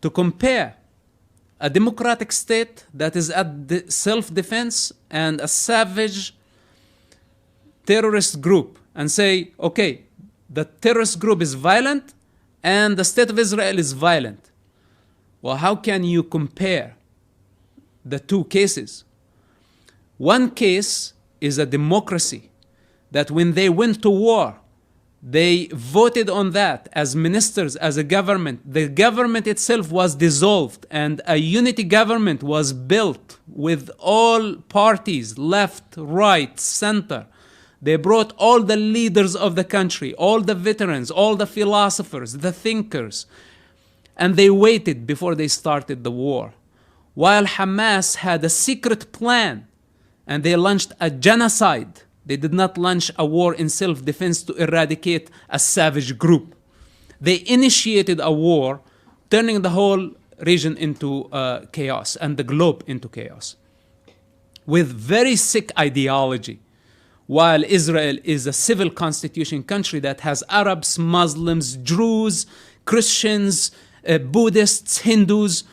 to compare a democratic state that is at the self-defense and a savage terrorist group and say, okay, the terrorist group is violent and the state of Israel is violent. Well, how can you compare the two cases? One case is a democracy that when they went to war, they voted on that as ministers, as a government. The government itself was dissolved and a unity government was built with all parties, left, right, center. They brought all the leaders of the country, all the veterans, all the philosophers, the thinkers, and they waited before they started the war. While Hamas had a secret plan and they launched a genocide. They did not launch a war in self-defense to eradicate a savage group. They initiated a war, turning the whole region into chaos and the globe into chaos, with very sick ideology. While Israel is a civil constitution country that has Arabs, Muslims, Druze, Christians, Buddhists, Hindus,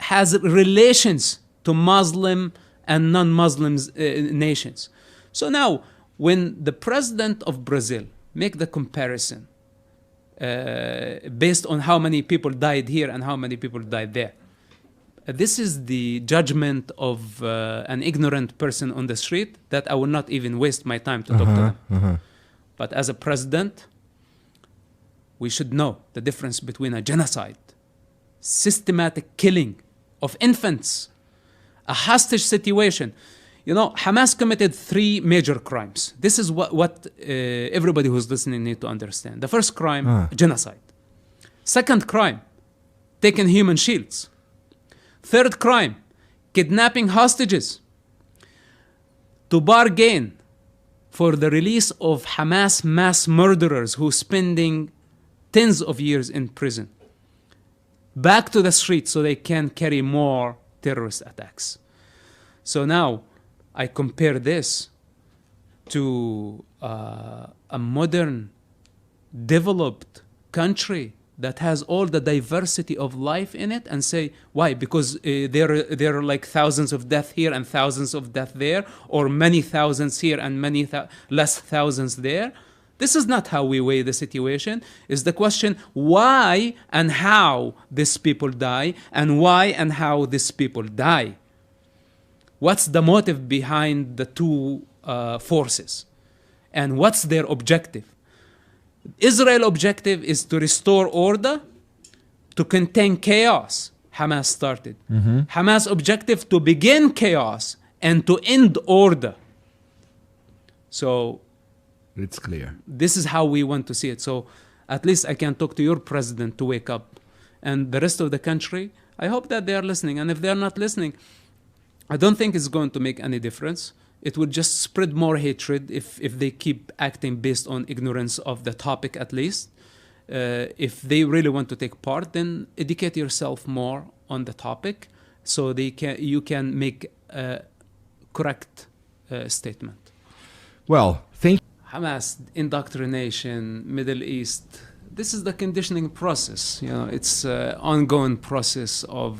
has relations to Muslim and non-Muslim nations. So now, when the president of Brazil make the comparison based on how many people died here and how many people died there, this is the judgment of an ignorant person on the street that I will not even waste my time to talk to them. But as a president, we should know the difference between a genocide, systematic killing of infants, a hostage situation. You know, Hamas committed 3 major crimes. This is what everybody who's listening need to understand. The first crime, genocide. Second crime, taking human shields. Third crime, kidnapping hostages to bargain for the release of Hamas mass murderers who spending tens of years in prison, back to the streets so they can carry more terrorist attacks. So now, I compare this to a modern, developed country that has all the diversity of life in it and say, why? Because there are like thousands of deaths here and thousands of deaths there, or many thousands here and many less thousands there. This is not how we weigh the situation. It's the question, why and how these people die, and why and how these people die. What's the motive behind the two forces? And what's their objective? Israel's objective is to restore order, to contain chaos. Hamas started. Hamas' objective to begin chaos and to end order. So it's clear. This is how we want to see it. So at least I can talk to your president to wake up. And the rest of the country, I hope that they are listening. And if they are not listening, I don't think it's going to make any difference. It would just spread more hatred if they keep acting based on ignorance of the topic at least. If they really want to take part, then educate yourself more on the topic so you can make a correct statement. Well, thank you. Hamas, indoctrination, Middle East, this is the conditioning process. You know, it's an ongoing process of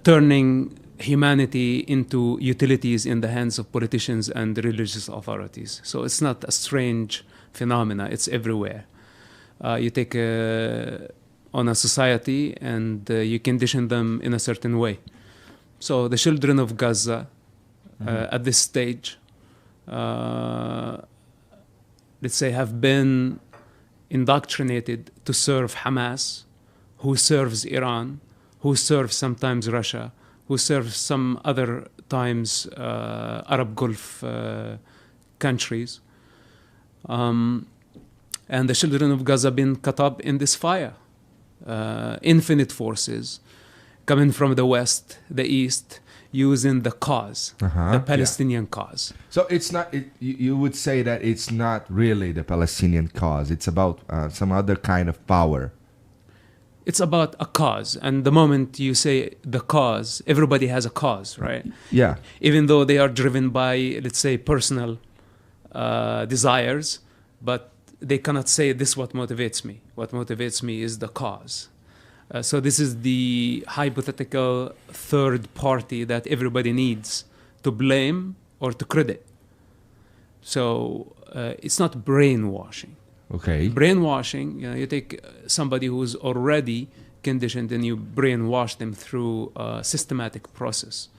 turning humanity into utilities in the hands of politicians and religious authorities. So it's not a strange phenomena, it's everywhere. You take on a society and you condition them in a certain way. So the children of Gaza at this stage, let's say, have been indoctrinated to serve Hamas, who serves Iran, who serves sometimes Russia, who serves some other times Arab Gulf countries. And the children of Gaza have been caught up in this fire. Infinite forces coming from the west, the east, using the cause, the Palestinian cause. So it's not, you would say that it's not really the Palestinian cause. It's about some other kind of power. It's about a cause. And the moment you say the cause, everybody has a cause, right? Yeah. Even though they are driven by, let's say, personal desires, but they cannot say this what motivates me. What motivates me is the cause. So this is the hypothetical third party that everybody needs to blame or to credit. So it's not brainwashing. Okay. Brainwashing, you take somebody who's already conditioned and you brainwash them through a systematic process.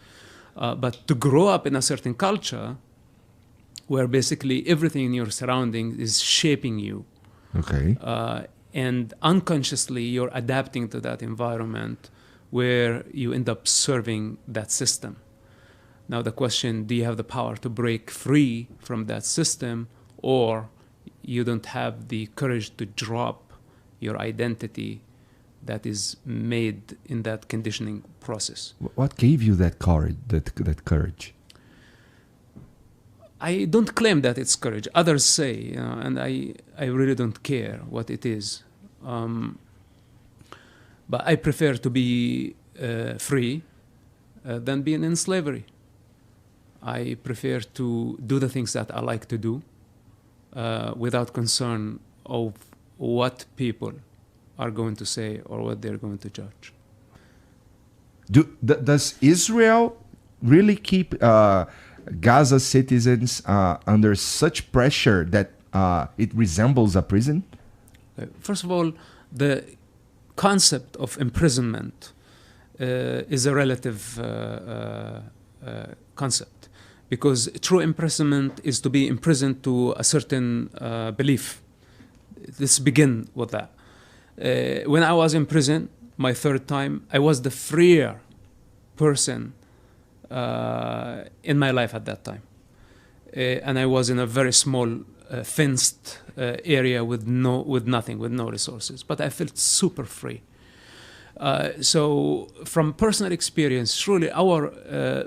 But to grow up in a certain culture where basically everything in your surroundings is shaping you, Okay. and unconsciously you're adapting to that environment where you end up serving that system. Now the question, do you have the power to break free from that system, or you don't have the courage to drop your identity that is made in that conditioning process? What gave you that courage? That courage? I don't claim that it's courage. Others say, and I really don't care what it is. But I prefer to be free than being in slavery. I prefer to do the things that I like to do without concern of what people are going to say or what they're going to judge. Does Israel really keep Gaza citizens under such pressure that it resembles a prison? First of all, the concept of imprisonment is a relative concept, because true imprisonment is to be imprisoned to a certain belief. Let's begin with that. When I was in prison, my third time, I was the freer person in my life at that time. And I was in a very small fenced area with nothing, with no resources. But I felt super free. So from personal experience, truly our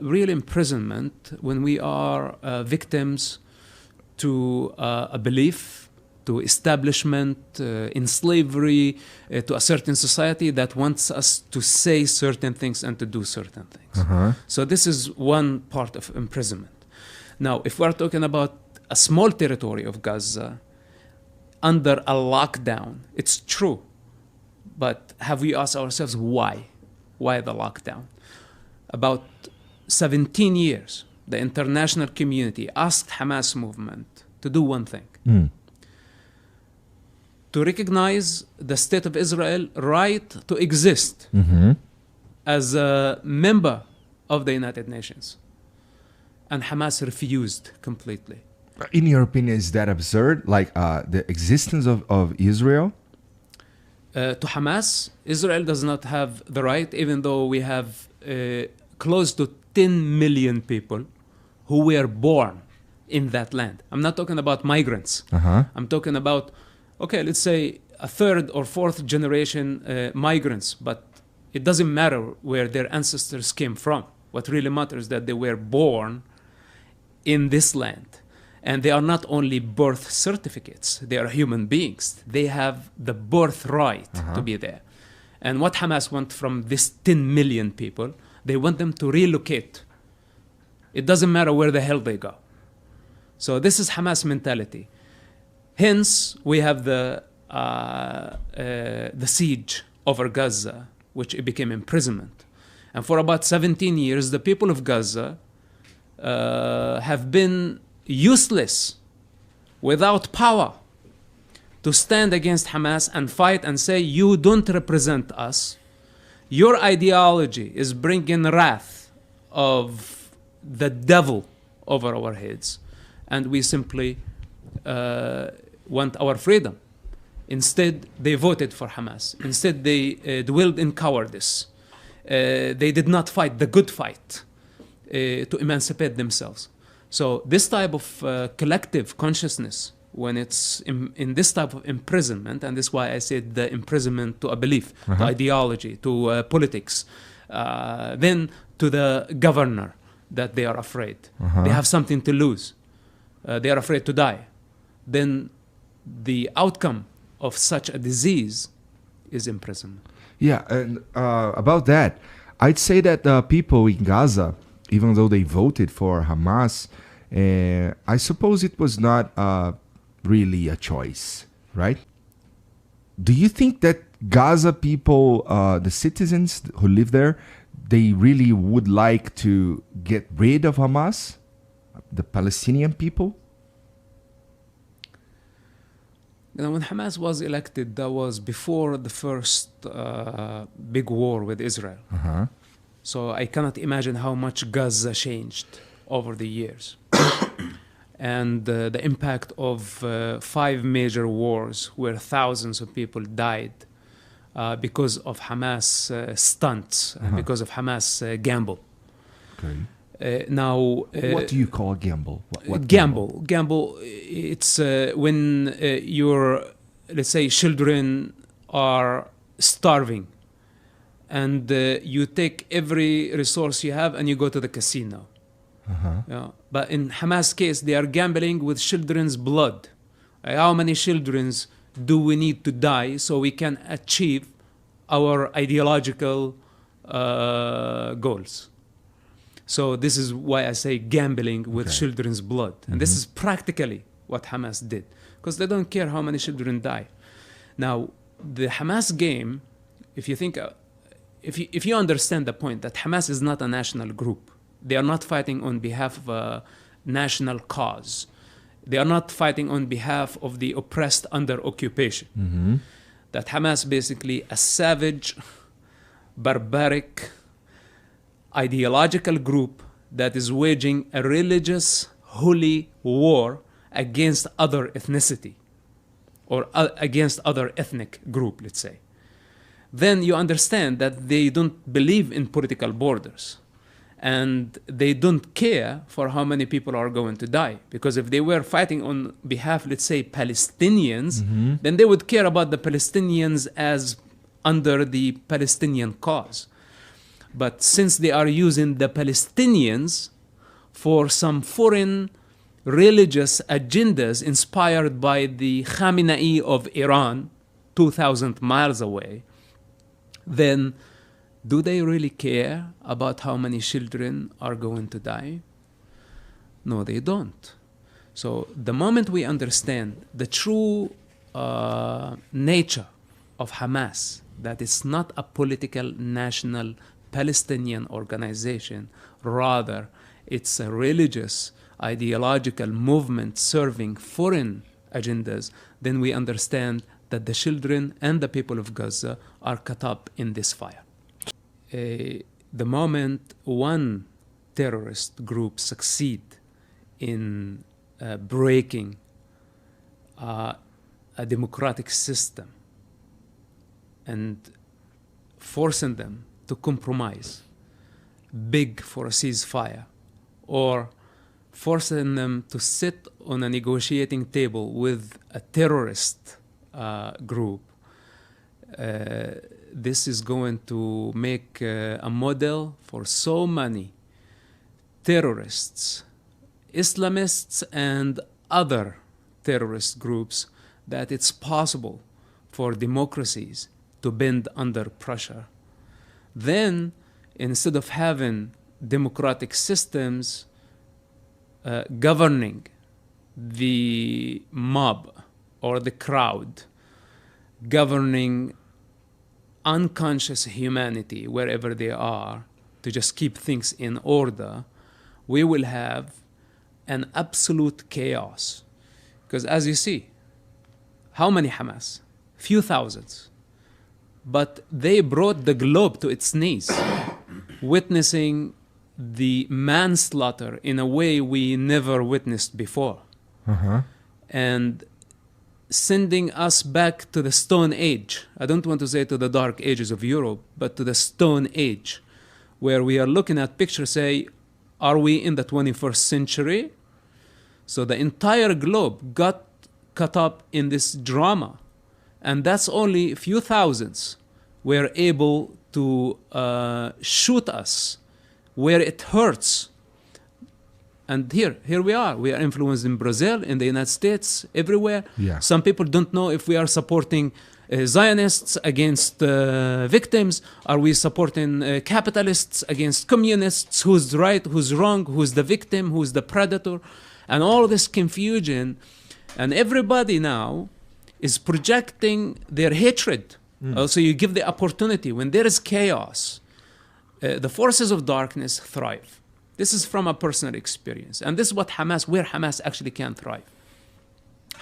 real imprisonment, when we are victims to a belief, to establishment, in slavery, to a certain society that wants us to say certain things and to do certain things. Uh-huh. So this is one part of imprisonment. Now, if we're talking about a small territory of Gaza under a lockdown, it's true. But have we asked ourselves why? Why the lockdown? About 17 years, the international community asked Hamas movement to do one thing. To recognize the state of Israel right to exist as a member of the United Nations. And Hamas refused completely. In your opinion, is that absurd? Like the existence of Israel? To Hamas, Israel does not have the right, even though we have close to 10 million people who were born in that land. I'm not talking about migrants. I'm talking about, okay, let's say a third or fourth generation migrants, but it doesn't matter where their ancestors came from. What really matters is that they were born in this land. And they are not only birth certificates, they are human beings. They have the birthright to be there. And what Hamas want from this 10 million people, they want them to relocate. It doesn't matter where the hell they go. So this is Hamas mentality. Hence, we have the siege over Gaza, which it became imprisonment. And for about 17 years, the people of Gaza have been useless, without power, to stand against Hamas and fight and say, you don't represent us. Your ideology is bringing wrath of the devil over our heads. And we simply want our freedom. Instead, they voted for Hamas. Instead, they dwelled in cowardice. They did not fight the good fight to emancipate themselves. So this type of collective consciousness, when it's in this type of imprisonment, and this is why I said the imprisonment to a belief, to ideology, to politics, then to the governor, that they are afraid. They have something to lose. They are afraid to die. Then the outcome of such a disease is imprisonment. Yeah, and about that, I'd say that the people in Gaza, even though they voted for Hamas, I suppose it was not really a choice, right? Do you think that Gaza people, the citizens who live there, they really would like to get rid of Hamas, the Palestinian people? You know, when Hamas was elected, that was before the first big war with Israel. Uh-huh. So I cannot imagine how much Gaza changed over the years. And the impact of 5 major wars where thousands of people died because of Hamas stunts, and because of Hamas gamble. Okay. Now, What do you call gamble? What gamble, it's when your, let's say, children are starving, and you take every resource you have and you go to the casino. Yeah. But in Hamas case, they are gambling with children's blood. How many children do we need to die so we can achieve our ideological goals? So this is why I say gambling with children's blood. And this is practically what Hamas did, because they don't care how many children die. Now, the Hamas game, if you think, if you understand the point that Hamas is not a national group, they are not fighting on behalf of a national cause. They are not fighting on behalf of the oppressed under occupation. That Hamas basically a savage, barbaric, ideological group that is waging a religious, holy war against other ethnicity or against other ethnic group, let's say. Then you understand that they don't believe in political borders. And they don't care for how many people are going to die. Because if they were fighting on behalf, let's say, Palestinians, then they would care about the Palestinians as under the Palestinian cause. But since they are using the Palestinians for some foreign religious agendas inspired by the Khamenei of Iran, 2,000 miles away, then do they really care about how many children are going to die? No, they don't. So the moment we understand the true nature of Hamas, that it's not a political national Palestinian organization, rather it's a religious ideological movement serving foreign agendas, then we understand that the children and the people of Gaza are caught up in this fire. The moment one terrorist group succeed in breaking a democratic system and forcing them to compromise, beg for a ceasefire, or forcing them to sit on a negotiating table with a terrorist group, this is going to make a model for so many terrorists, Islamists, and other terrorist groups that it's possible for democracies to bend under pressure. Then, instead of having democratic systems governing the mob or the crowd, governing unconscious humanity wherever they are to just keep things in order, we will have an absolute chaos. Because as you see, how many Hamas? Few thousands. But they brought the globe to its knees, witnessing the manslaughter in a way we never witnessed before. And sending us back to the Stone Age. I don't want to say to the dark ages of Europe, but to the Stone Age, where we are looking at pictures, say, are we in the 21st century? So the entire globe got caught up in this drama. And that's only a few thousands were able to shoot us where it hurts. And here we are. We are influenced in Brazil, in the United States, everywhere. Yeah. Some people don't know if we are supporting Zionists against victims. Are we supporting capitalists against communists? Who's right, who's wrong, who's the victim, who's the predator? And all this confusion. And everybody now is projecting their hatred. So you give the opportunity. When there is chaos, the forces of darkness thrive. This is from a personal experience. And this is what where Hamas actually can thrive.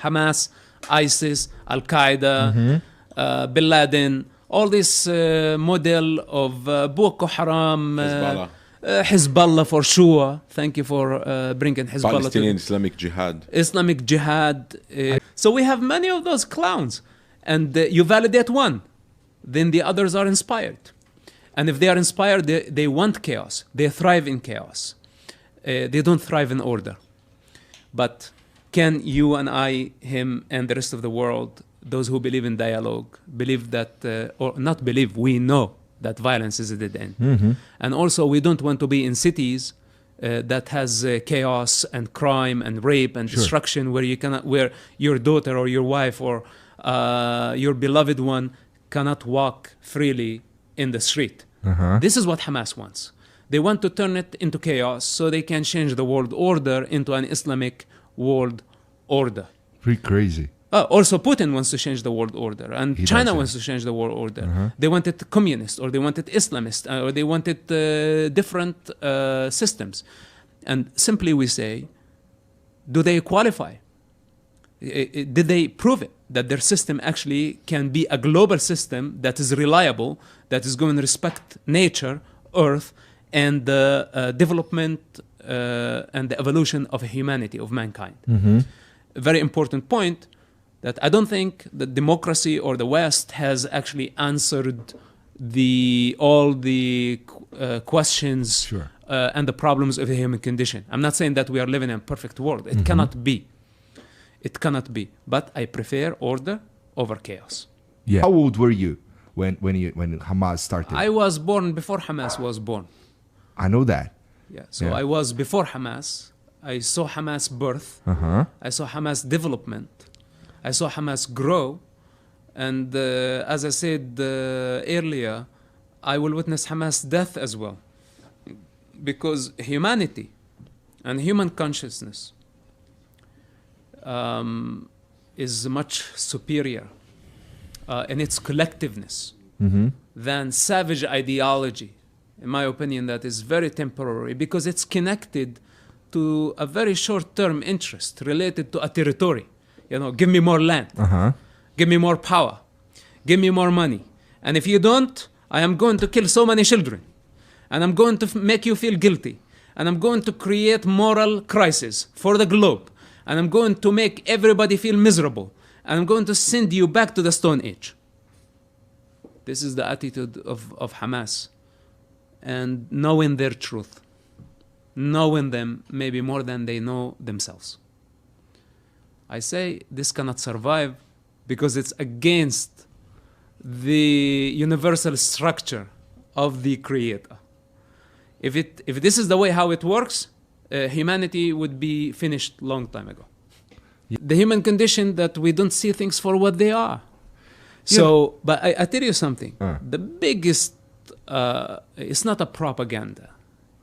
Hamas, ISIS, Al-Qaeda, Bin Laden, all this model of Boko Haram, Hezbollah for sure. Thank you for bringing Hezbollah. Palestinian Islamic Jihad. Islamic Jihad. So we have many of those clowns. And you validate one, then the others are inspired. And if they are inspired, they want chaos. They thrive in chaos. They don't thrive in order. But can you and I, him, and the rest of the world, those who believe in dialogue, believe that, or not believe, we know that violence is a dead end. And also we don't want to be in cities that has chaos and crime and rape and destruction, where you cannot, where your daughter or your wife or your beloved one cannot walk freely in the street. This is what Hamas wants. They want to turn it into chaos so they can change the world order into an Islamic world order. Pretty crazy. Also, Putin wants to change the world order, and China wants to change the world order. They want it communist, or they want it Islamist, or they want it different systems. And simply we say, do they qualify? Did they prove it, that their system actually can be a global system that is reliable, that is going to respect nature, earth, and the development and the evolution of humanity, of mankind? A very important point, that I don't think that democracy or the West has actually answered all the questions and the problems of the human condition. I'm not saying that we are living in a perfect world. It cannot be. It cannot be. But I prefer order over chaos. Yeah. How old were you when Hamas started? I was born before Hamas was born. I know that. Yeah. So I was before Hamas. I saw Hamas birth. I saw Hamas development. I saw Hamas grow. And as I said earlier, I will witness Hamas death as well. Because humanity and human consciousness is much superior in its collectiveness than savage ideology. In my opinion, that is very temporary, because it's connected to a very short-term interest related to a territory. You know, give me more land, give me more power, give me more money. And if you don't, I am going to kill so many children. And I'm going to make you feel guilty. And I'm going to create moral crisis for the globe. And I'm going to make everybody feel miserable. And I'm going to send you back to the Stone Age. This is the attitude of Hamas. And knowing their truth. Knowing them maybe more than they know themselves. I say this cannot survive because it's against the universal structure of the Creator. If this is the way how it works, humanity would be finished long time ago. The human condition that we don't see things for what they are. So, but I tell you something. The biggest, it's not a propaganda,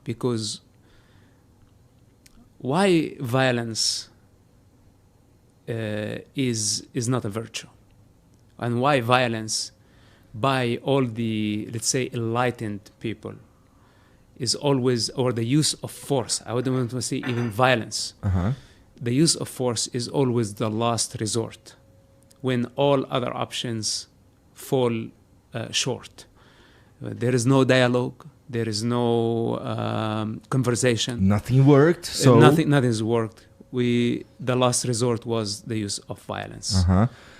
because why violence is not a virtue, and why violence by all the, let's say, enlightened people is always, or the use of force, I wouldn't want to say even violence, the use of force is always the last resort when all other options fall short. There is no dialogue, there is no conversation. Nothing worked. So nothing's worked. The last resort was the use of violence.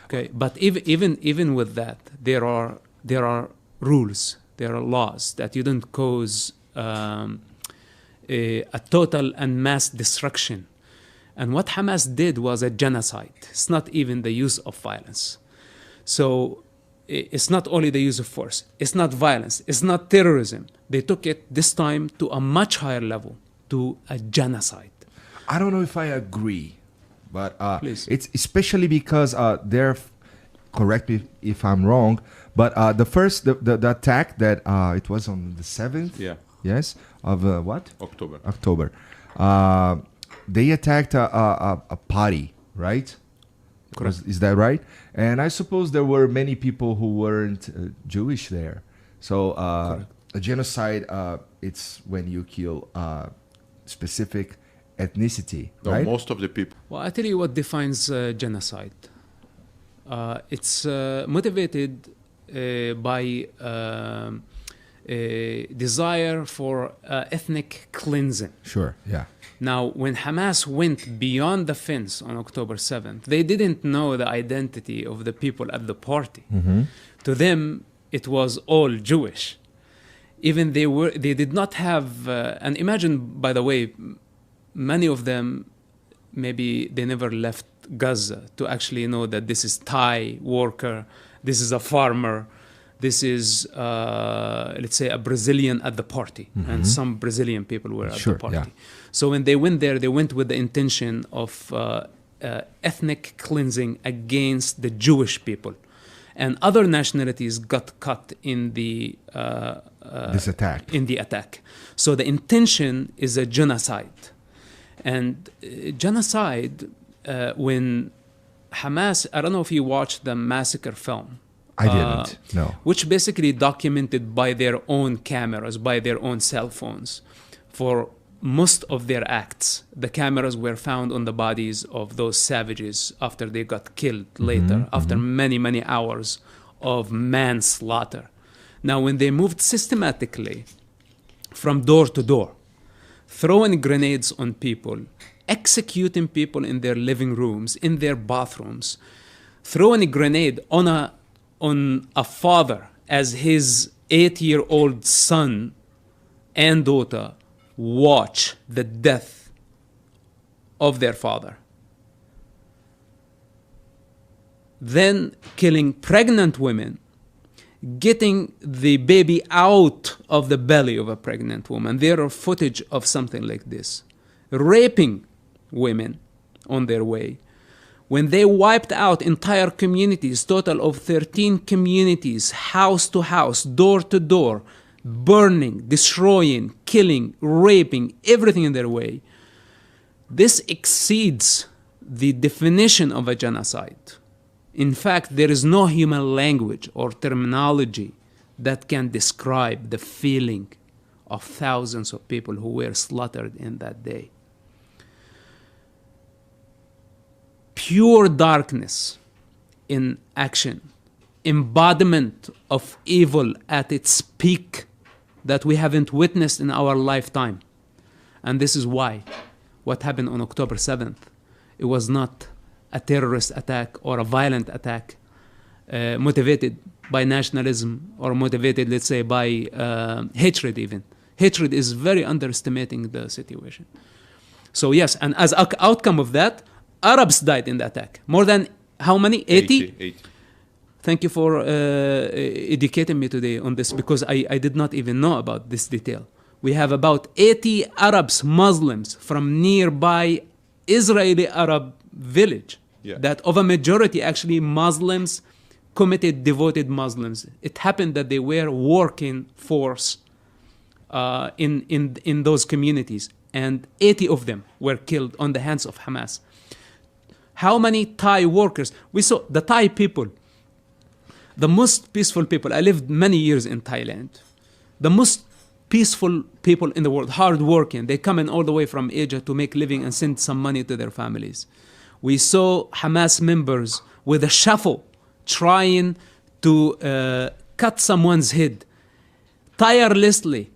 Okay, but even with that, there are rules, there are laws that you don't cause a total and mass destruction. And what Hamas did was a genocide. It's not even the use of violence. So it's not only the use of force. It's not violence. It's not terrorism. They took it this time to a much higher level, to a genocide. I don't know if I agree, but Please. It's especially because they're, correct me if I'm wrong, but the attack that it was on the 7th, yes, of what? October. They attacked a party, right? Is that right? And I suppose there were many people who weren't Jewish there. So a genocide, it's when you kill specific ethnicity, No, right? most of the people. Well, I tell you what defines genocide. It's motivated by a desire for ethnic cleansing. Sure, yeah. Now, when Hamas went beyond the fence on October 7th, they didn't know the identity of the people at the party. To them, it was all Jewish. Even they did not have, and imagine, by the way, many of them, maybe they never left Gaza to actually know that this is Thai worker, this is a farmer, this is, let's say, a Brazilian at the party, and some Brazilian people were at the party. Yeah. So when they went there, they went with the intention of ethnic cleansing against the Jewish people. And other nationalities got cut in the This attack. in the attack. So the intention is a genocide. And genocide, when Hamas, I don't know if you watched the massacre film. I didn't, no. Which basically documented by their own cameras, by their own cell phones. For most of their acts, the cameras were found on the bodies of those savages after they got killed later, after many, many hours of manslaughter. Now, when they moved systematically from door to door, throwing grenades on people, executing people in their living rooms, in their bathrooms, throwing a grenade on a father as his 8-year-old son and daughter watch the death of their father. Then killing pregnant women, getting the baby out of the belly of a pregnant woman. There are footage of something like this. Raping women on their way. When they wiped out entire communities, total of 13 communities, house to house, door to door, burning, destroying, killing, raping, everything in their way. This exceeds the definition of a genocide. In fact, there is no human language or terminology that can describe the feeling of thousands of people who were slaughtered in that day. Pure darkness in action, embodiment of evil at its peak that we haven't witnessed in our lifetime. And this is why what happened on October 7th, it was not a terrorist attack or a violent attack motivated by nationalism or motivated, let's say, by hatred even. Hatred is very underestimating the situation. So yes, and as an outcome of that, Arabs died in the attack. More than how many? 80? Thank you for educating me today on this, because I did not even know about this detail. We have about 80 Arabs, Muslims from nearby Israeli Arab village. Yeah. That of a majority actually Muslims, committed, devoted Muslims. It happened that they were working force in those communities, and 80 of them were killed on the hands of Hamas. How many Thai workers? We saw the Thai people, the most peaceful people. I lived many years in Thailand. The most peaceful people in the world, hardworking. They come in all the way from Asia to make living and send some money to their families. We saw Hamas members with a shovel trying to cut someone's head, tirelessly,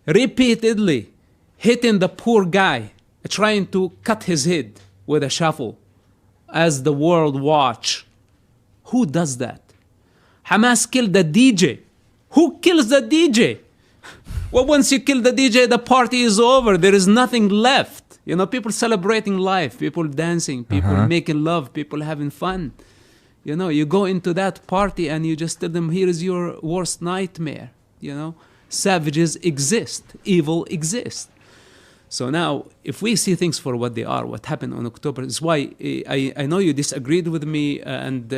repeatedly hitting the poor guy, trying to cut his head with a shovel as the world watch. Who does that? Hamas killed the DJ. Who kills the DJ? Well, once you kill the DJ, the party is over. There is nothing left. You know, people celebrating life, people dancing, people making love, people having fun. You know, you go into that party and you just tell them, here is your worst nightmare. You know, savages exist, evil exists. So now, if we see things for what they are, what happened on October, is why I know you disagreed with me and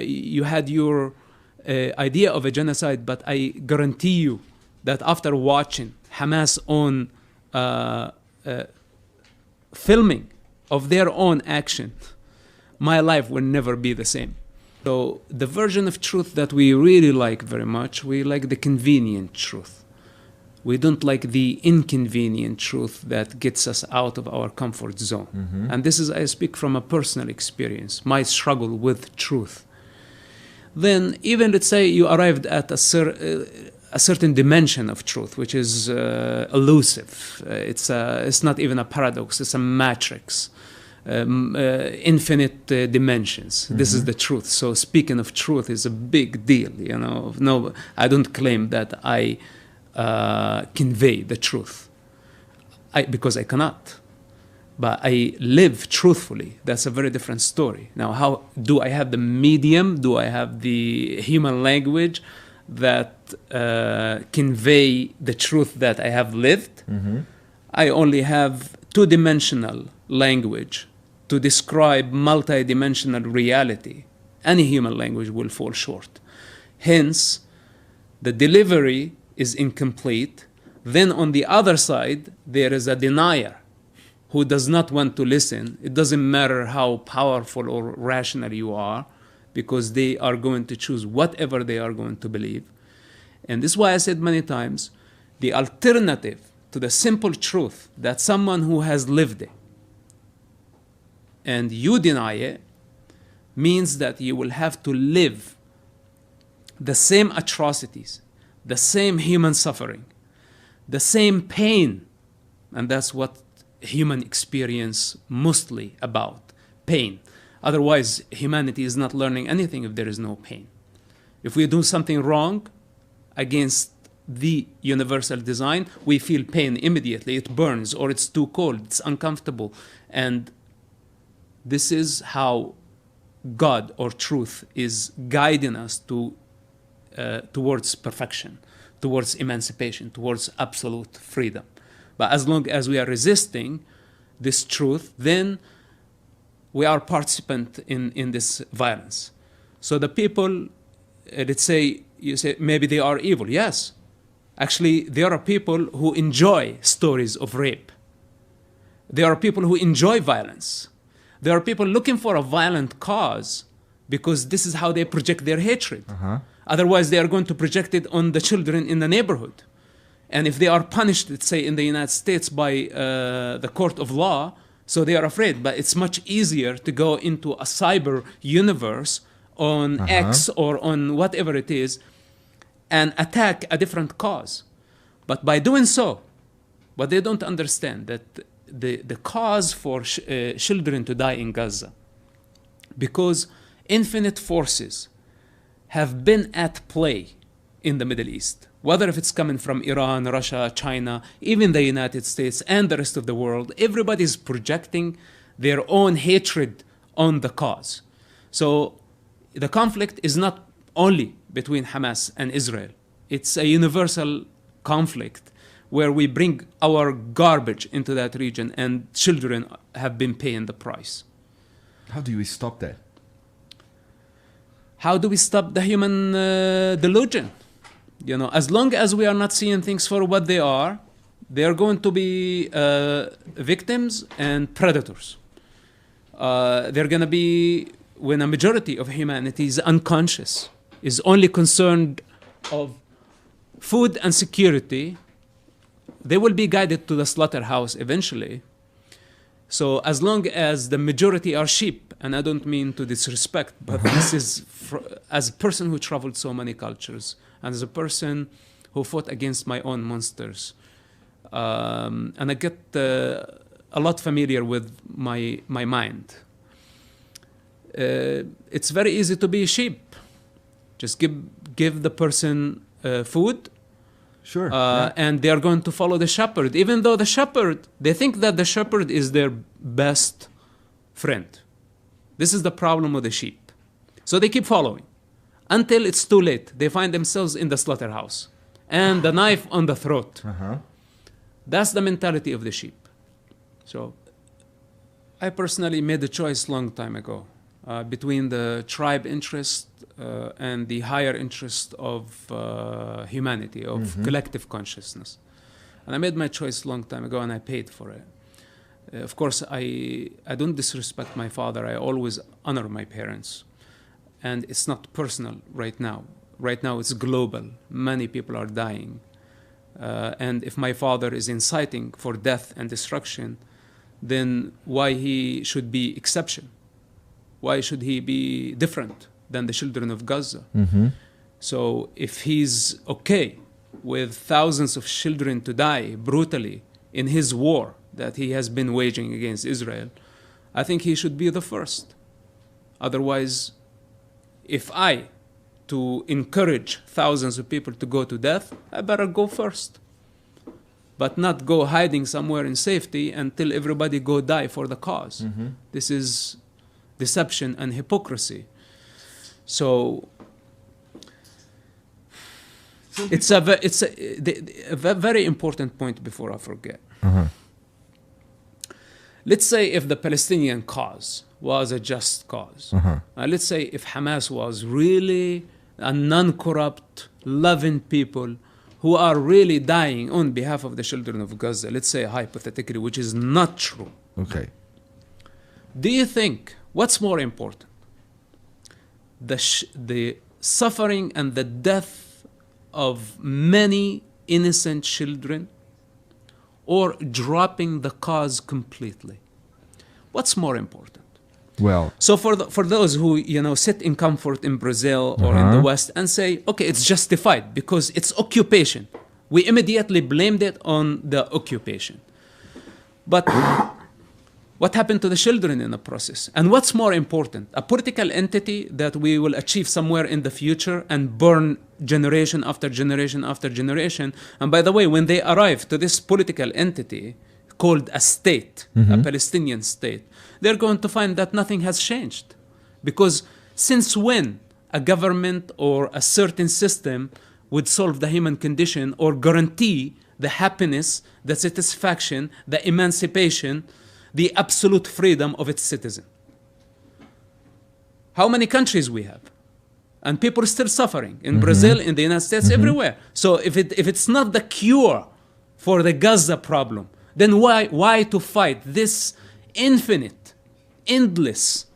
you had your idea of a genocide, but I guarantee you that after watching Hamas own filming of their own action, my life will never be the same. So the version of truth that we really like very much, we like the convenient truth. We don't like the inconvenient truth that gets us out of our comfort zone. And this is, I speak from a personal experience, my struggle with truth. Then even let's say you arrived at a certain dimension of truth, which is elusive. It's not even a paradox, it's a matrix. Infinite dimensions. This is the truth. So speaking of truth is a big deal. No, I don't claim that I convey the truth, because I cannot. But I live truthfully. That's a very different story. Now, how do I have the medium? Do I have the human language that convey the truth that I have lived? I only have two-dimensional language to describe multi-dimensional reality. Any human language will fall short. Hence, the delivery is incomplete. Then on the other side, there is a denier who does not want to listen. It doesn't matter how powerful or rational you are, because they are going to choose whatever they are going to believe. And this is why I said many times, the alternative to the simple truth that someone who has lived it and you deny it means that you will have to live the same atrocities, the same human suffering, the same pain. And that's what human experience mostly about, pain. Otherwise, humanity is not learning anything if there is no pain. If we do something wrong against the universal design, we feel pain immediately. It burns, or it's too cold, it's uncomfortable. And this is how God or truth is guiding us towards perfection, towards emancipation, towards absolute freedom. But as long as we are resisting this truth, then we are participant in this violence. So the people, let's say, you say maybe they are evil. Yes. Actually, there are people who enjoy stories of rape. There are people who enjoy violence. There are people looking for a violent cause because this is how they project their hatred. Otherwise, they are going to project it on the children in the neighborhood. And if they are punished, let's say, in the United States by the court of law, so they are afraid. But it's much easier to go into a cyber universe on X or on whatever it is and attack a different cause. But by doing so, what they don't understand that the cause for children to die in Gaza, because infinite forces have been at play in the Middle East, whether if it's coming from Iran, Russia, China, even the United States and the rest of the world, everybody's projecting their own hatred on the cause. So the conflict is not only between Hamas and Israel. It's a universal conflict where we bring our garbage into that region and children have been paying the price. How do we stop that? How do we stop the human delusion? As long as we are not seeing things for what they are going to be victims and predators. They're going to be, when a majority of humanity is unconscious, is only concerned of food and security, they will be guided to the slaughterhouse eventually. So as long as the majority are sheep, and I don't mean to disrespect, but this is, as a person who traveled so many cultures, and as a person who fought against my own monsters, and I get a lot familiar with my mind. It's very easy to be a sheep. Just give the person food, sure, and they are going to follow the shepherd, even though the shepherd, they think that the shepherd is their best friend. This is the problem with the sheep. So they keep following until it's too late. They find themselves in the slaughterhouse and the knife on the throat. That's the mentality of the sheep. So I personally made a choice long time ago between the tribe interest and the higher interest of humanity, of collective consciousness. And I made my choice long time ago and I paid for it. Of course, I don't disrespect my father. I always honor my parents. And it's not personal right now. Right now, it's global. Many people are dying. And if my father is inciting for death and destruction, then why he should be exception? Why should he be different than the children of Gaza? Mm-hmm. So if he's okay with thousands of children to die brutally in his war that he has been waging against Israel, I think he should be the first. Otherwise, if I to encourage thousands of people to go to death, I better go first. But not go hiding somewhere in safety until everybody go die for the cause. Mm-hmm. This is deception and hypocrisy. So it's a very important point before I forget. Uh-huh. Let's say if the Palestinian cause was a just cause. Uh-huh. Let's say if Hamas was really a non-corrupt, loving people who are really dying on behalf of the children of Gaza, let's say hypothetically, which is not true. Okay. Do you think, what's more important? The suffering and the death of many innocent children, or dropping the cause completely? What's more important? Well, so for those who sit in comfort in Brazil or in the West and say, okay, it's justified because it's occupation, we immediately blamed it on the occupation. But what happened to the children in the process? And what's more important? A political entity that we will achieve somewhere in the future and burn generation after generation after generation. And by the way, when they arrive to this political entity called a state, a Palestinian state, they're going to find that nothing has changed. Because since when a government or a certain system would solve the human condition or guarantee the happiness, the satisfaction, the emancipation, the absolute freedom of its citizen? How many countries we have? And people are still suffering in Brazil, in the United States, everywhere. So if it's not the cure for the Gaza problem, then why to fight this infinite, endless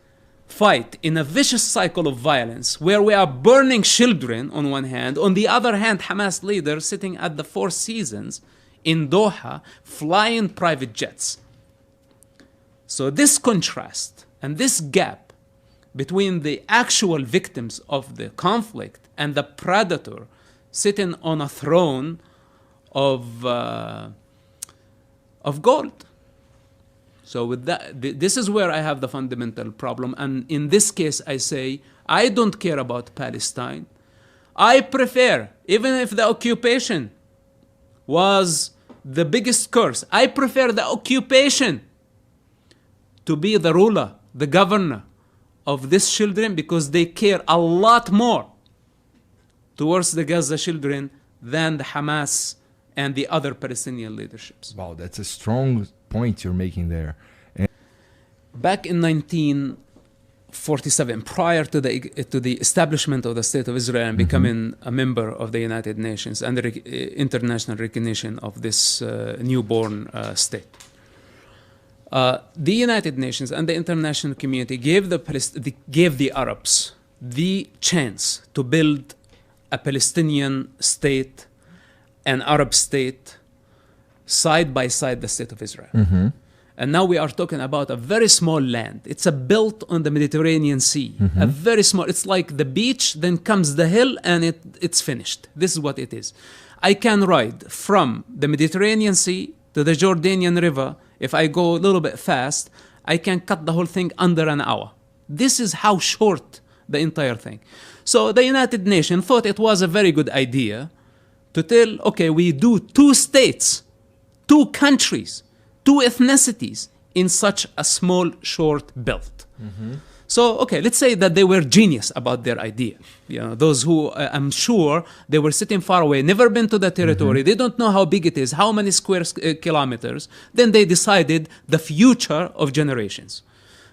fight in a vicious cycle of violence where we are burning children on one hand, on the other hand, Hamas leaders sitting at the Four Seasons in Doha, flying private jets. So this contrast and this gap between the actual victims of the conflict and the predator sitting on a throne of gold. So with that, this is where I have the fundamental problem. And in this case, I say, I don't care about Palestine. I prefer, even if the occupation was the biggest curse, I prefer the occupation to be the ruler, the governor of these children, because they care a lot more towards the Gaza children than the Hamas and the other Palestinian leaderships. Wow, that's a strong point you're making there. Back in 1947, prior to the establishment of the State of Israel and becoming a member of the United Nations and the international recognition of this newborn state, the United Nations and the international community gave the Arabs the chance to build a Palestinian state, an Arab state, side by side the State of Israel. And now we are talking about a very small land. It's built on the Mediterranean Sea. A very small, it's like the beach, then comes the hill, and it's finished. This is what it is. I can ride from the Mediterranean Sea to the Jordanian River. If I go a little bit fast, I can cut the whole thing under an hour. This is how short the entire thing. So the United Nations thought it was a very good idea to tell, okay, we do 2 states, 2 countries, 2 ethnicities in such a small, short belt. So, okay, let's say that they were genius about their idea. Those who, I'm sure, they were sitting far away, never been to the territory, they don't know how big it is, how many square kilometers. Then they decided the future of generations.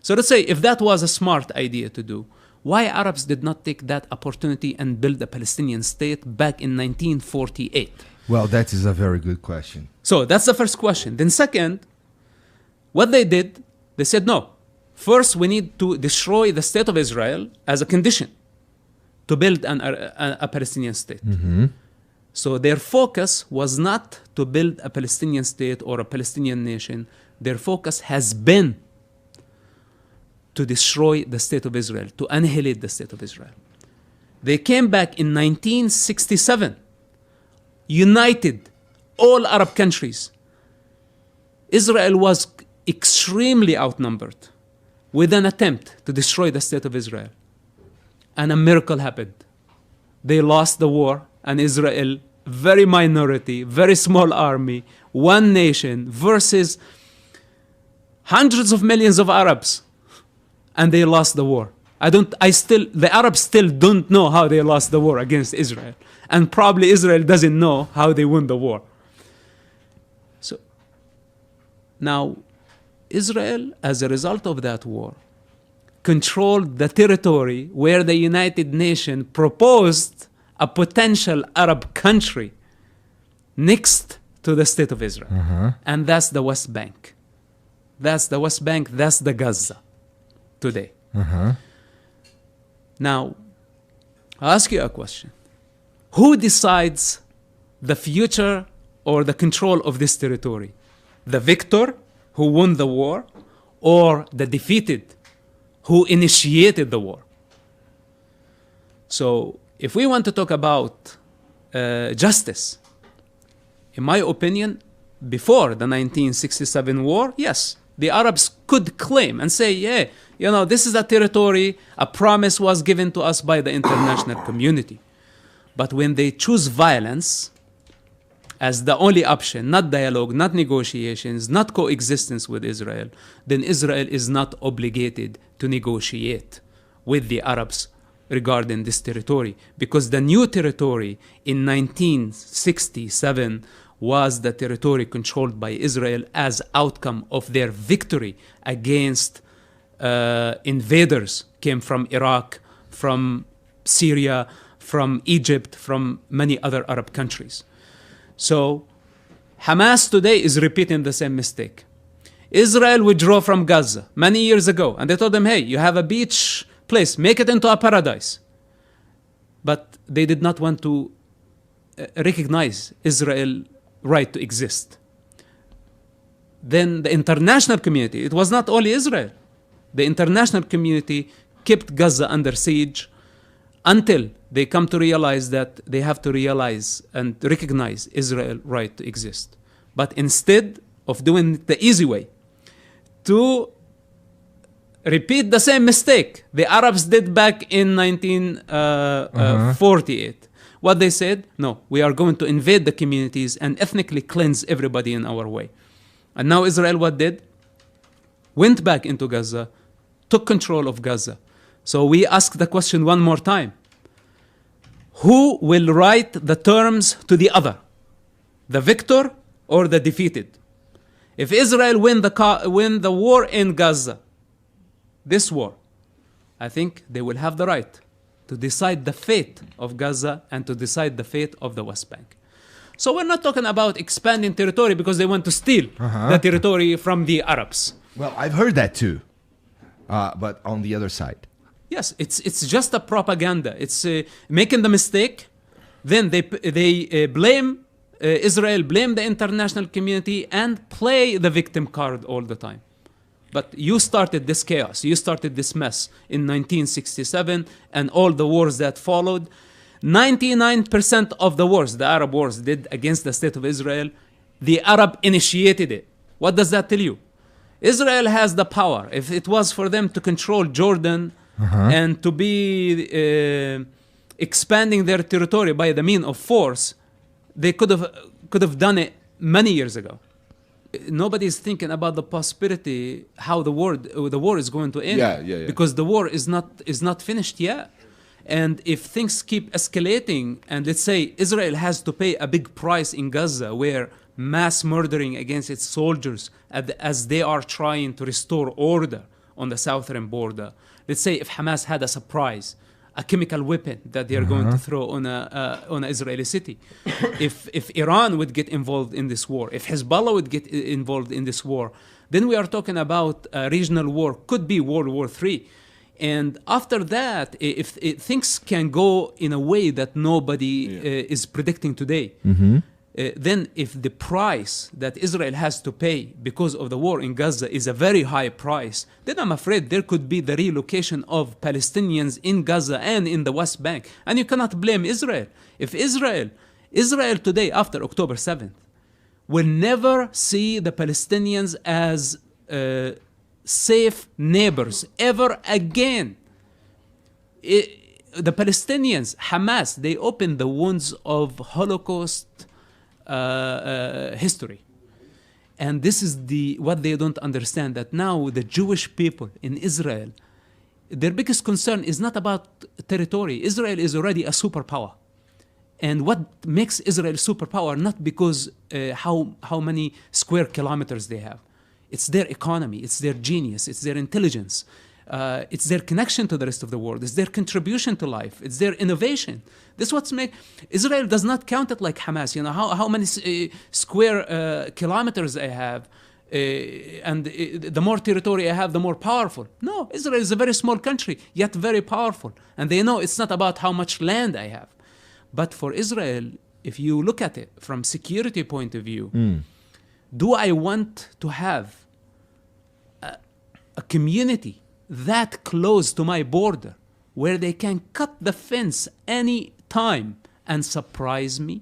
So let's say if that was a smart idea to do, why Arabs did not take that opportunity and build a Palestinian state back in 1948? Well, that is a very good question. So that's the first question. Then second, What they did, they said, no, first we need to destroy the state of Israel as a condition to build a Palestinian state. So their focus was not to build a Palestinian state or a Palestinian nation. Their focus has been to destroy the state of Israel, to annihilate the state of Israel. They came back in 1967, united all Arab countries. Israel was extremely outnumbered with an attempt to destroy the state of Israel. And a miracle happened. They lost the war, and Israel, very minority, very small army, one nation versus hundreds of millions of Arabs, and they lost the war. The Arabs still don't know how they lost the war against Israel, and probably Israel doesn't know how they won the war. So now, Israel, as a result of that war, controlled the territory where the United Nations proposed a potential Arab country next to the state of Israel. And that's the West Bank. That's the West Bank, that's the Gaza today. Now, I'll ask you a question. Who decides the future or the control of this territory? The victor who won the war, or the defeated who initiated the war? So if we want to talk about justice, in my opinion, before the 1967 war, yes, the Arabs could claim and say, yeah, you know, this is a territory, a promise was given to us by the international community. But when they choose violence as the only option, not dialogue, not negotiations, not coexistence with Israel, then Israel is not obligated to negotiate with the Arabs regarding this territory, because the new territory in 1967 was the territory controlled by Israel as outcome of their victory against invaders came from Iraq, from Syria, from Egypt, from many other Arab countries. So Hamas today is repeating the same mistake. Israel withdrew from Gaza many years ago, and they told them, hey, you have a beach place, make it into a paradise. But they did not want to recognize Israel's right to exist. Then the international community, it was not only Israel, the international community kept Gaza under siege until they come to realize that they have to realize and recognize Israel's right to exist. But instead of doing the easy way, to repeat the same mistake the Arabs did back in 1948. What they said, no, we are going to invade the communities and ethnically cleanse everybody in our way. And now Israel what did? Went back into Gaza, took control of Gaza. So we ask the question one more time. Who will write the terms to the other? The victor or the defeated? If Israel win the war in Gaza, this war, I think they will have the right to decide the fate of Gaza and to decide the fate of the West Bank. So we're not talking about expanding territory because they want to steal the territory from the Arabs. Well, I've heard that too, but on the other side. Yes, it's just a propaganda. It's making the mistake, then they blame Israel, blame the international community, and play the victim card all the time. But you started this chaos, you started this mess in 1967 and all the wars that followed. 99% of the wars, the Arab wars, did against the state of Israel, the Arab initiated it. What does that tell you? Israel has the power. If it was for them to control Jordan and to be expanding their territory by the means of force, they could have done it many years ago. Nobody is thinking about the possibility how the war is going to end. Because the war is not finished yet. And if things keep escalating, and let's say Israel has to pay a big price in Gaza, where mass murdering against its soldiers as they are trying to restore order on the southern border. Let's say if Hamas had a surprise, a chemical weapon that they are going to throw on an Israeli city. If Iran would get involved in this war, if Hezbollah would get involved in this war, Then we are talking about a regional war, could be World War III. And after that, if things can go in a way that nobody is predicting today, then if the price that Israel has to pay because of the war in Gaza is a very high price, then I'm afraid there could be the relocation of Palestinians in Gaza and in the West Bank. And you cannot blame Israel. If Israel today, after October 7th, will never see the Palestinians as safe neighbors ever again. The Palestinians, Hamas, they opened the wounds of Holocaust history. And this is what they don't understand, that now the Jewish people in Israel, their biggest concern is not about territory. Israel is already a superpower. And what makes Israel a superpower, not because how many square kilometers they have. It's their economy, it's their genius, it's their intelligence, it's their connection to the rest of the world, it's their contribution to life, it's their innovation. This is what's Israel does not count it like Hamas. You know how many square kilometers I have, and the more territory I have, the more powerful. No, Israel is a very small country, yet very powerful. And they know it's not about how much land I have. But for Israel, if you look at it from security point of view, do I want to have a community that close to my border where they can cut the fence any time and surprise me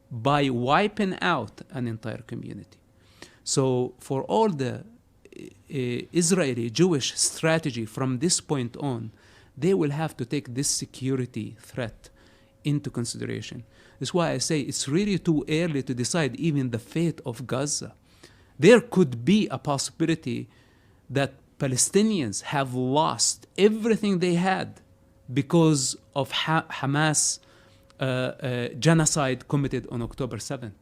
by wiping out an entire community? So for all the Israeli Jewish strategy from this point on, they will have to take this security threat into consideration. That's why I say it's really too early to decide even the fate of Gaza. There could be a possibility that Palestinians have lost everything they had because of Hamas genocide committed on October 7th.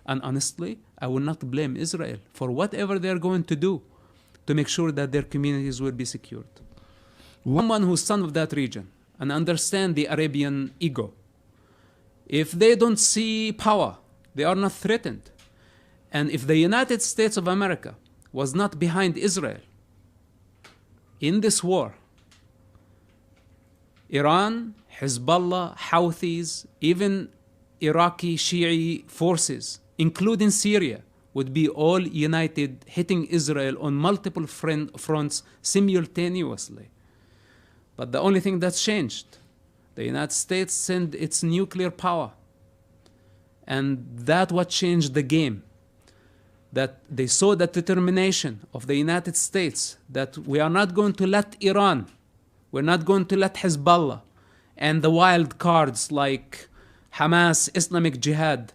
And honestly, I will not blame Israel for whatever they're going to do to make sure that their communities will be secured. Someone who's son of that region and understand the Arabian ego, if they don't see power, they are not threatened. And if the United States of America was not behind Israel in this war, Iran, Hezbollah, Houthis, even Iraqi Shi'i forces, including Syria, would be all united, hitting Israel on multiple fronts simultaneously. But the only thing that's changed, the United States sent its nuclear power. And that what changed the game. That they saw the determination of the United States that we are not going to let Iran, we're not going to let Hezbollah, and the wild cards like Hamas, Islamic Jihad,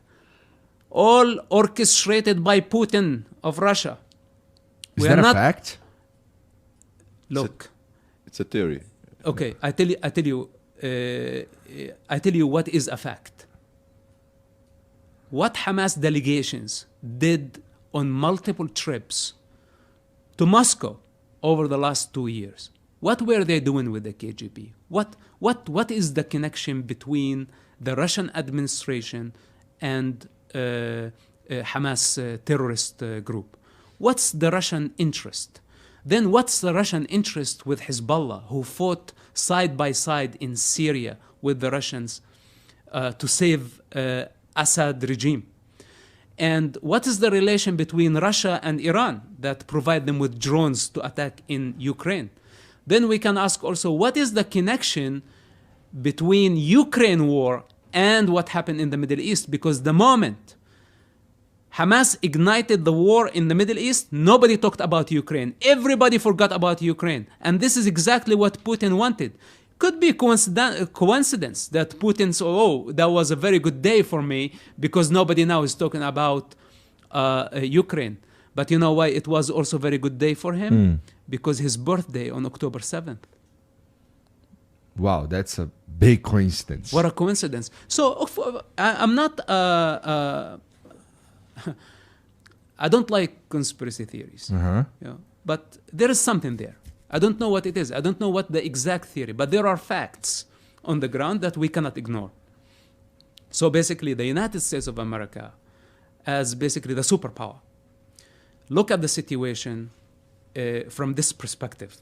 all orchestrated by Putin of Russia. Is that a fact? Look, it's a theory. Okay, I tell you what is a fact. What Hamas delegations did on multiple trips to Moscow over the last 2 years. What were they doing with the KGB? What is the connection between the Russian administration and Hamas terrorist group? What's the Russian interest? Then what's the Russian interest with Hezbollah, who fought side by side in Syria with the Russians to save Assad regime? And what is the relation between Russia and Iran that provide them with drones to attack in Ukraine? Then we can ask also, what is the connection between Ukraine war and what happened in the Middle East? Because the moment Hamas ignited the war in the Middle East, nobody talked about Ukraine. Everybody forgot about Ukraine. And this is exactly what Putin wanted. Could be coincidence that Putin said, oh, that was a very good day for me because nobody now is talking about Ukraine. But you know why it was also a very good day for him? Because his birthday on October 7th. Wow, that's a big coincidence. What a coincidence. So I'm not... I don't like conspiracy theories. But there is something there. I don't know what it is. I don't know what the exact theory, but there are facts on the ground that we cannot ignore. So basically, the United States of America, as basically the superpower, look at the situation from this perspective.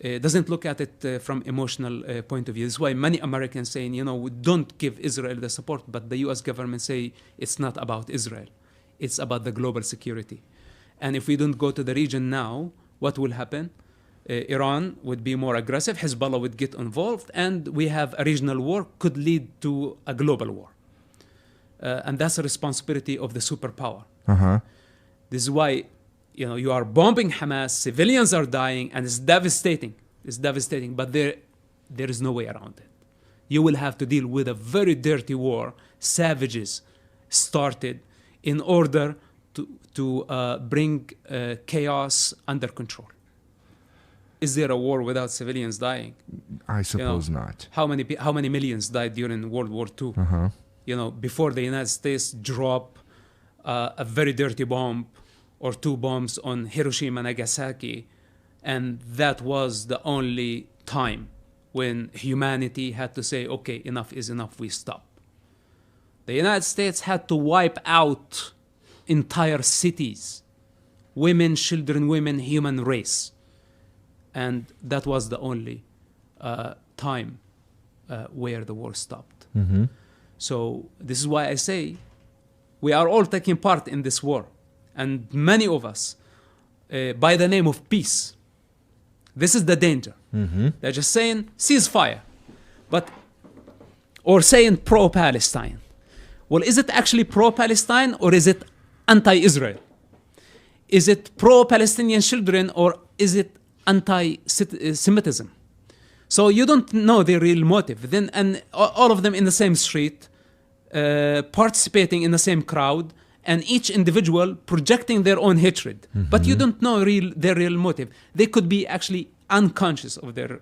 Doesn't look at it from emotional point of view. This is why many Americans saying, we don't give Israel the support, but the US government say it's not about Israel. It's about the global security. And if we don't go to the region now, what will happen? Iran would be more aggressive, Hezbollah would get involved, and we have a regional war could lead to a global war. And that's a responsibility of the superpower. This is why you are bombing Hamas, civilians are dying, and it's devastating. It's devastating, but there is no way around it. You will have to deal with a very dirty war savages started in order to bring chaos under control. Is there a war without civilians dying? I suppose not. How many millions died during World War II? Before the United States drop a very dirty bomb or two bombs on Hiroshima and Nagasaki, and that was the only time when humanity had to say, okay, enough is enough, we stop. The United States had to wipe out entire cities, women, children, human race. And that was the only time where the war stopped. So this is why I say we are all taking part in this war. And many of us, by the name of peace, this is the danger. They're just saying ceasefire, or saying pro-Palestine. Well, is it actually pro-Palestine or is it anti-Israel? Is it pro-Palestinian children or is it anti-Semitism? So you don't know the real motive. And all of them in the same street, participating in the same crowd, and each individual projecting their own hatred. But you don't know their real motive. They could be actually unconscious of their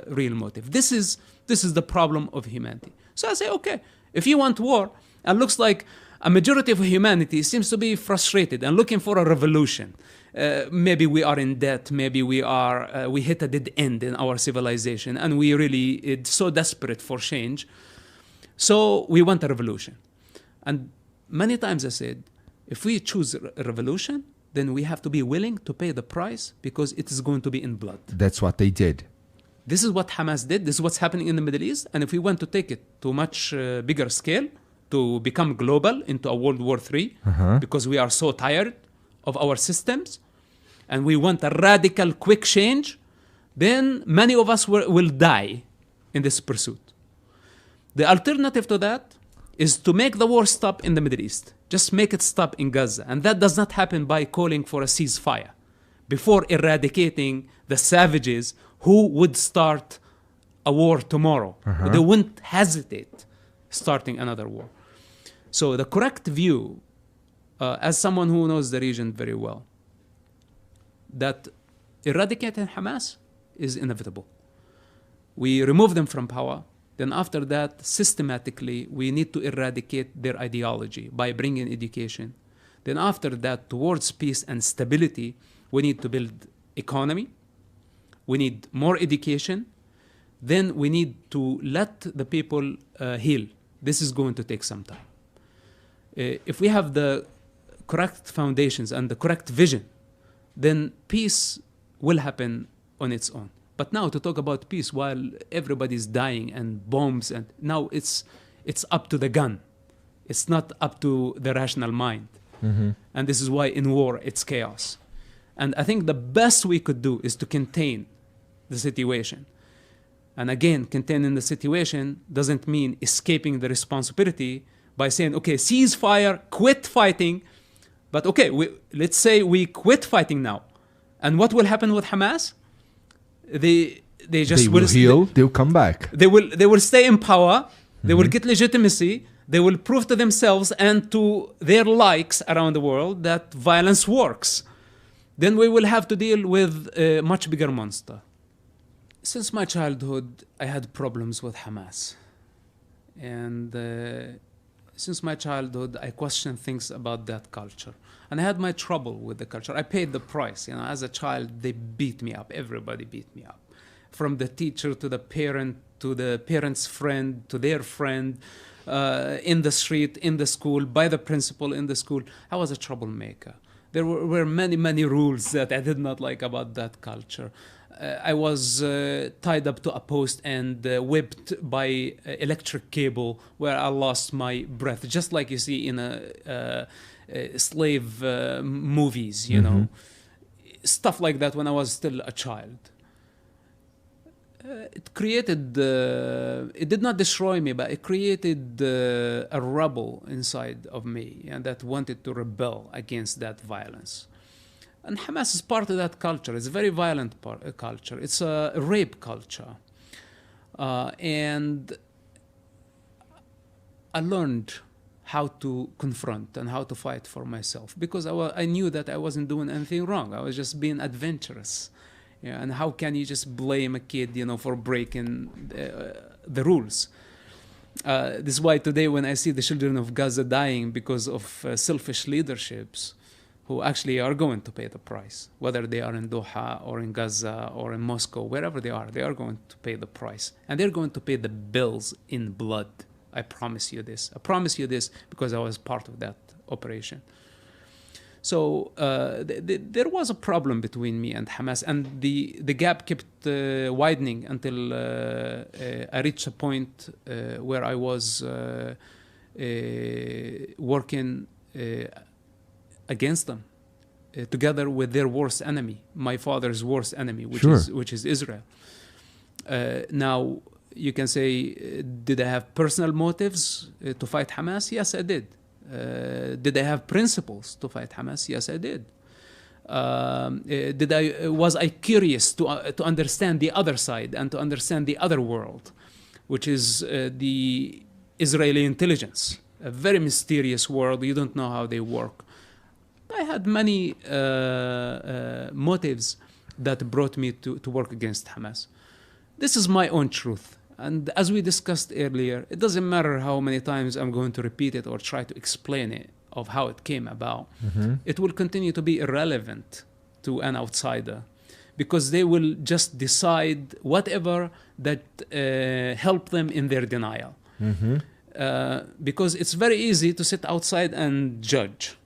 real motive. This is the problem of humanity. So I say, okay, if you want war, it looks like a majority of humanity seems to be frustrated and looking for a revolution. Maybe we are in debt. Maybe we hit a dead end in our civilization, and we really so desperate for change. So we want a revolution. And many times I said, if we choose a revolution, then we have to be willing to pay the price because it is going to be in blood. That's what they did. This is what Hamas did. This is what's happening in the Middle East. And if we want to take it to a much bigger scale, to become global into a World War III, because we are so tired of our systems, and we want a radical, quick change, then many of us will die in this pursuit. The alternative to that is to make the war stop in the Middle East. Just make it stop in Gaza. And that does not happen by calling for a ceasefire before eradicating the savages who would start a war tomorrow. They wouldn't hesitate starting another war. So the correct view, as someone who knows the region very well, that eradicating Hamas is inevitable. We remove them from power. Then after that, systematically, we need to eradicate their ideology by bringing education. Then after that, towards peace and stability, we need to build economy. We need more education. Then we need to let the people heal. This is going to take some time. If we have the correct foundations and the correct vision, then peace will happen on its own. But now to talk about peace while everybody's dying and bombs, and now it's up to the gun. It's not up to the rational mind. And this is why in war it's chaos. And I think the best we could do is to contain the situation. And again, containing the situation doesn't mean escaping the responsibility by saying, okay, ceasefire, quit fighting. But okay, let's say we quit fighting now. And what will happen with Hamas? They will heal. They'll come back. They will stay in power. They will get legitimacy. They will prove to themselves and to their likes around the world that violence works. Then we will have to deal with a much bigger monster. Since my childhood, I had problems with Hamas. And since my childhood, I questioned things about that culture. And I had my trouble with the culture. I paid the price. As a child, they beat me up. Everybody beat me up. From the teacher to the parent, to the parent's friend, to their friend, in the street, in the school, by the principal in the school. I was a troublemaker. There were many rules that I did not like about that culture. I was tied up to a post and whipped by electric cable where I lost my breath, just like you see in slave movies, you know, stuff like that when I was still a child. It created, it did not destroy me, but it created a rebel inside of me, and that wanted to rebel against that violence. And Hamas is part of that culture. It's a very violent culture. It's a rape culture. And I learned how to confront and how to fight for myself, because I knew that I wasn't doing anything wrong. I was just being adventurous. Yeah, and how can you just blame a kid, you know, for breaking the rules? This is why today when I see the children of Gaza dying because of selfish leaderships who actually are going to pay the price, whether they are in Doha or in Gaza or in Moscow, wherever they are going to pay the price. And they're going to pay the bills in blood. I promise you this. I promise you this because I was part of that operation. So there was a problem between me and Hamas, and the gap kept widening until I reached a point where I was working against them, together with their worst enemy, my father's worst enemy, which is Israel. Now, you can say, did I have personal motives to fight Hamas? Yes, I did. Did I have principles to fight Hamas? Yes, I did. Was I curious to understand the other side and to understand the other world, which is the Israeli intelligence, a very mysterious world. You don't know how they work. I had many motives that brought me to work against Hamas. This is my own truth. And as we discussed earlier, it doesn't matter how many times I'm going to repeat it or try to explain it of how it came about. It will continue to be irrelevant to an outsider, because they will just decide whatever that help them in their denial. Because it's very easy to sit outside and judge.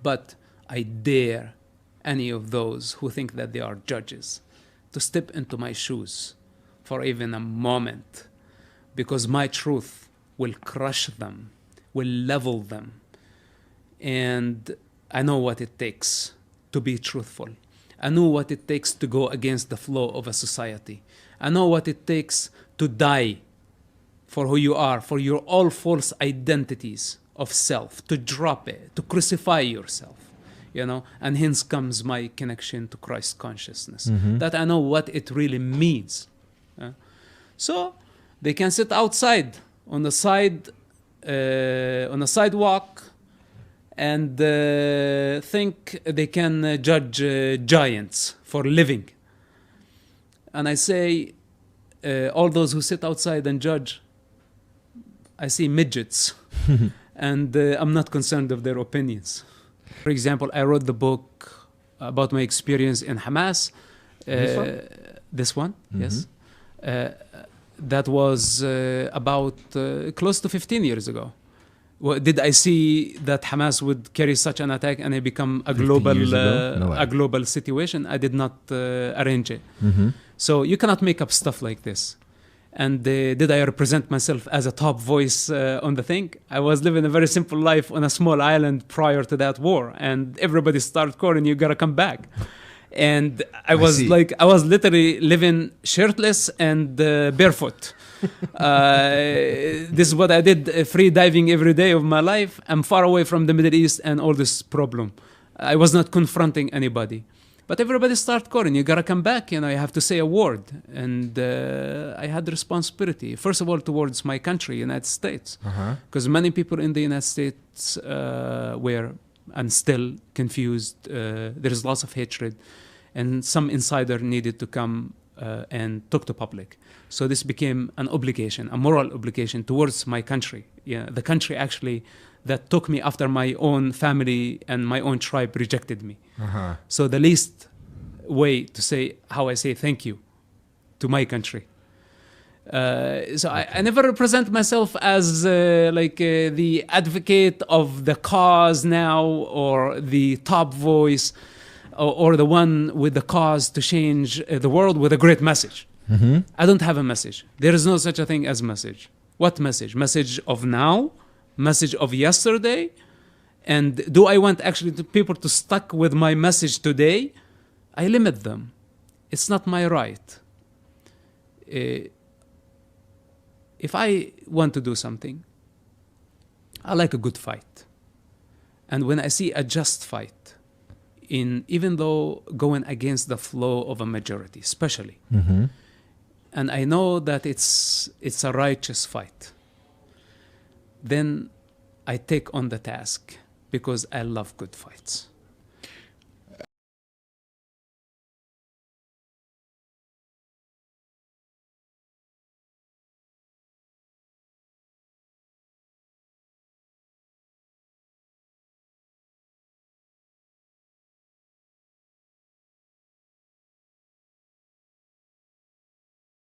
But I dare any of those who think that they are judges to step into my shoes for even a moment, because my truth will crush them, will level them. And I know what it takes to be truthful. I know what it takes to go against the flow of a society. I know what it takes to die for who you are, for your all false identities of self, to drop it, to crucify yourself. You know, and hence comes my connection to Christ consciousness, that I know what it really means. So they can sit outside on the sidewalk and think they can judge giants for living. And I say, all those who sit outside and judge, I see midgets, and I'm not concerned of their opinions. For example, I wrote the book about my experience in Hamas. This one, yes. That was about close to 15 years ago. Did I see that Hamas would carry such an attack and it become a global situation? I did not arrange it. So you cannot make up stuff like this. And did I represent myself as a top voice on the thing? I was living a very simple life on a small island prior to that war, and everybody started calling, you gotta come back. And I was literally living shirtless and barefoot. This is what I did, free diving every day of my life. I'm far away from the Middle East and all this problem. I was not confronting anybody. But everybody started calling, you gotta come back, you know, you have to say a word. And I had responsibility, first of all, towards my country, United States. Because many people in the United States were, and still, confused. There is lots of hatred. And some insider needed to come and talk to public. So this became an obligation, a moral obligation towards my country. Yeah, the country actually that took me after my own family and my own tribe rejected me. So the least way to say how I say thank you to my country. I never represent myself as the advocate of the cause now, or the top voice, or the one with the cause to change the world with a great message. I don't have a message. There is no such a thing as message. What message? Message of now? Message of yesterday? And do I want actually people to stuck with my message today? I limit them. It's not my right. If I want to do something, I like a good fight. And when I see a just fight, even though going against the flow of a majority, especially, and I know that it's a righteous fight, then I take on the task because I love good fights.